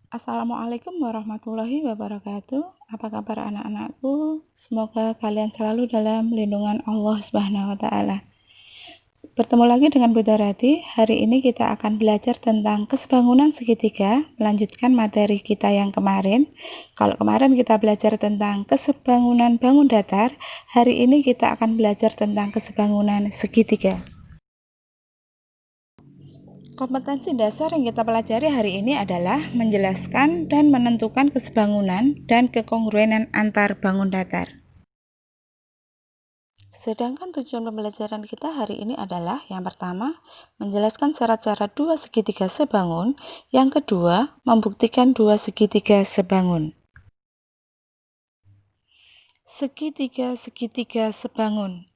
Assalamualaikum warahmatullahi wabarakatuh. Apa kabar anak-anakku? Semoga kalian selalu dalam lindungan Allah Subhanahu wa taala. Bertemu lagi dengan Bunda Rati. Hari ini kita akan belajar tentang kesebangunan segitiga, melanjutkan materi kita yang kemarin. Kalau kemarin kita belajar tentang kesebangunan bangun datar, hari ini kita akan belajar tentang kesebangunan segitiga. Kompetensi dasar yang kita pelajari hari ini adalah menjelaskan dan menentukan kesebangunan dan kekongruenan antar bangun datar. Sedangkan tujuan pembelajaran kita hari ini adalah yang pertama, menjelaskan syarat-syarat dua segitiga sebangun, yang kedua, membuktikan dua segitiga sebangun. Segitiga sebangun.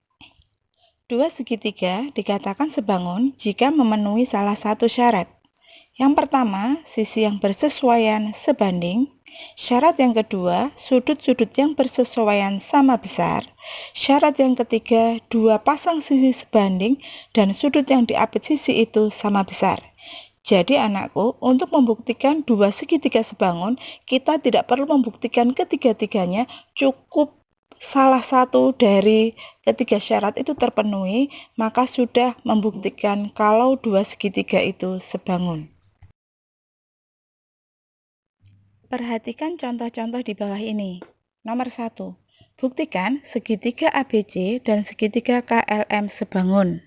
Dua segitiga dikatakan sebangun jika memenuhi salah satu syarat. Yang pertama, sisi yang bersesuaian sebanding. Syarat yang kedua, sudut-sudut yang bersesuaian sama besar. Syarat yang ketiga, dua pasang sisi sebanding dan sudut yang diapit sisi itu sama besar. Jadi anakku, untuk membuktikan dua segitiga sebangun, kita tidak perlu membuktikan ketiga-tiganya, cukup salah satu dari ketiga syarat itu terpenuhi, maka sudah membuktikan kalau dua segitiga itu sebangun. Perhatikan contoh-contoh di bawah ini. Nomor 1. Buktikan segitiga ABC dan segitiga KLM sebangun.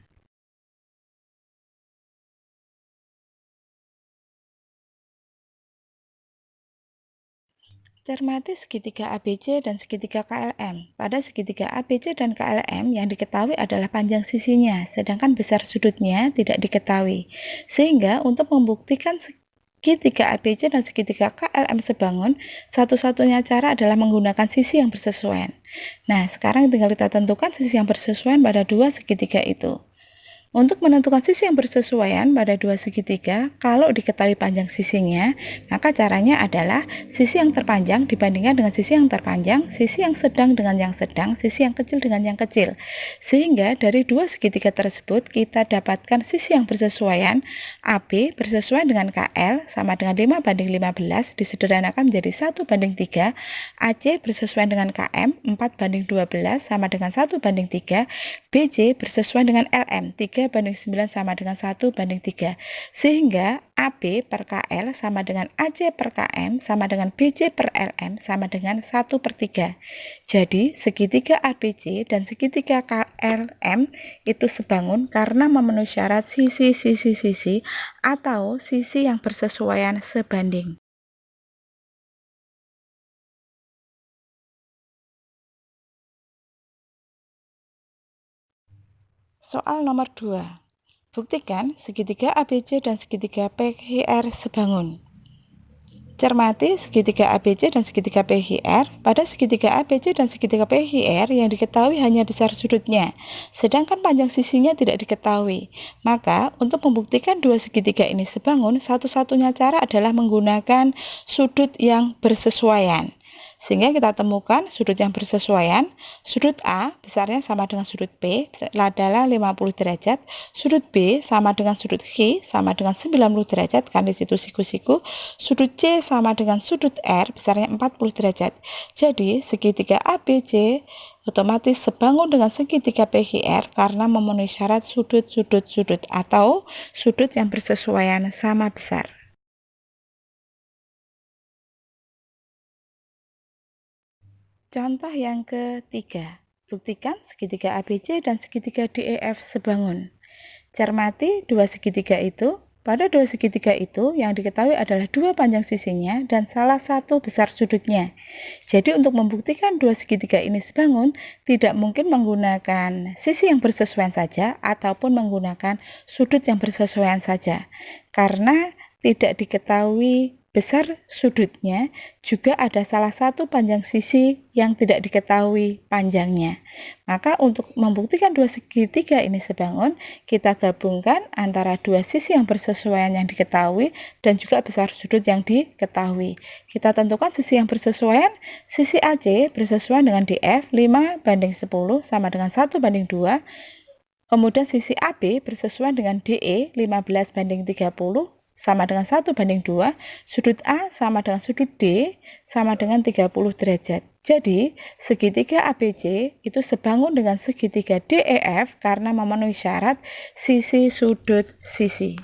Cermati segitiga ABC dan segitiga KLM. Pada segitiga ABC dan KLM yang diketahui adalah panjang sisinya, sedangkan besar sudutnya tidak diketahui. Sehingga untuk membuktikan segitiga ABC dan segitiga KLM sebangun, satu-satunya cara adalah menggunakan sisi yang bersesuaian. Nah, sekarang tinggal kita tentukan sisi yang bersesuaian pada dua segitiga itu. Untuk menentukan sisi yang bersesuaian pada dua segitiga, kalau diketahui panjang sisinya, maka caranya adalah sisi yang terpanjang dibandingkan dengan sisi yang terpanjang, sisi yang sedang dengan yang sedang, sisi yang kecil dengan yang kecil. Sehingga dari dua segitiga tersebut, kita dapatkan sisi yang bersesuaian. AB bersesuaian dengan KL sama dengan 5:15, disederhanakan menjadi 1:3. AC bersesuaian dengan KM, 4:12 sama dengan 1:3. BC bersesuaian dengan LM, 3:9 sama dengan 1:3. Sehingga AB per KL sama dengan AC per KM sama dengan BC per LM sama dengan 1/3. Jadi segitiga ABC dan segitiga KLM itu sebangun karena memenuhi syarat sisi atau sisi yang bersesuaian sebanding. Soal nomor 2. Buktikan segitiga ABC dan segitiga PQR sebangun. Cermati segitiga ABC dan segitiga PQR. Pada segitiga ABC dan segitiga PQR yang diketahui hanya besar sudutnya, sedangkan panjang sisinya tidak diketahui. Maka untuk membuktikan dua segitiga ini sebangun, satu-satunya cara adalah menggunakan sudut yang bersesuaian. Sehingga kita temukan sudut yang bersesuaian. Sudut A besarnya sama dengan sudut B adalah 50 derajat. Sudut B sama dengan sudut Q sama dengan 90 derajat, kan di situ siku-siku. Sudut C sama dengan sudut R besarnya 40 derajat. Jadi segitiga ABC otomatis sebangun dengan segitiga PQR karena memenuhi syarat sudut atau sudut yang bersesuaian sama besar. Contoh yang ketiga, buktikan segitiga ABC dan segitiga DEF sebangun. Cermati dua segitiga itu. Pada dua segitiga itu yang diketahui adalah dua panjang sisinya dan salah satu besar sudutnya. Jadi untuk membuktikan dua segitiga ini sebangun, tidak mungkin menggunakan sisi yang bersesuaian saja ataupun menggunakan sudut yang bersesuaian saja. Karena tidak diketahui besar sudutnya, juga ada salah satu panjang sisi yang tidak diketahui panjangnya. Maka untuk membuktikan dua segitiga ini sebangun, kita gabungkan antara dua sisi yang bersesuaian yang diketahui dan juga besar sudut yang diketahui. Kita tentukan sisi yang bersesuaian. Sisi AC bersesuaian dengan DF 5:10 sama dengan 1/2. Kemudian sisi AB bersesuaian dengan DE 15:30 sama dengan 1:2, sudut A sama dengan sudut D sama dengan 30 derajat. Jadi, segitiga ABC itu sebangun dengan segitiga DEF karena memenuhi syarat sisi sudut sisi.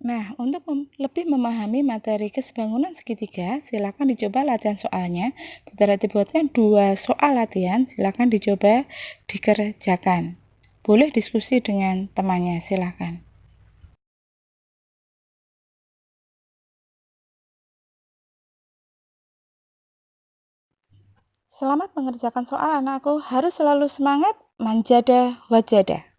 Nah, untuk lebih memahami materi kesebangunan segitiga, silakan dicoba latihan soalnya. Kita dibuatkan 2 soal latihan, silakan dicoba dikerjakan. Boleh diskusi dengan temannya, silakan. Selamat mengerjakan soal anakku, harus selalu semangat, manjada wajada.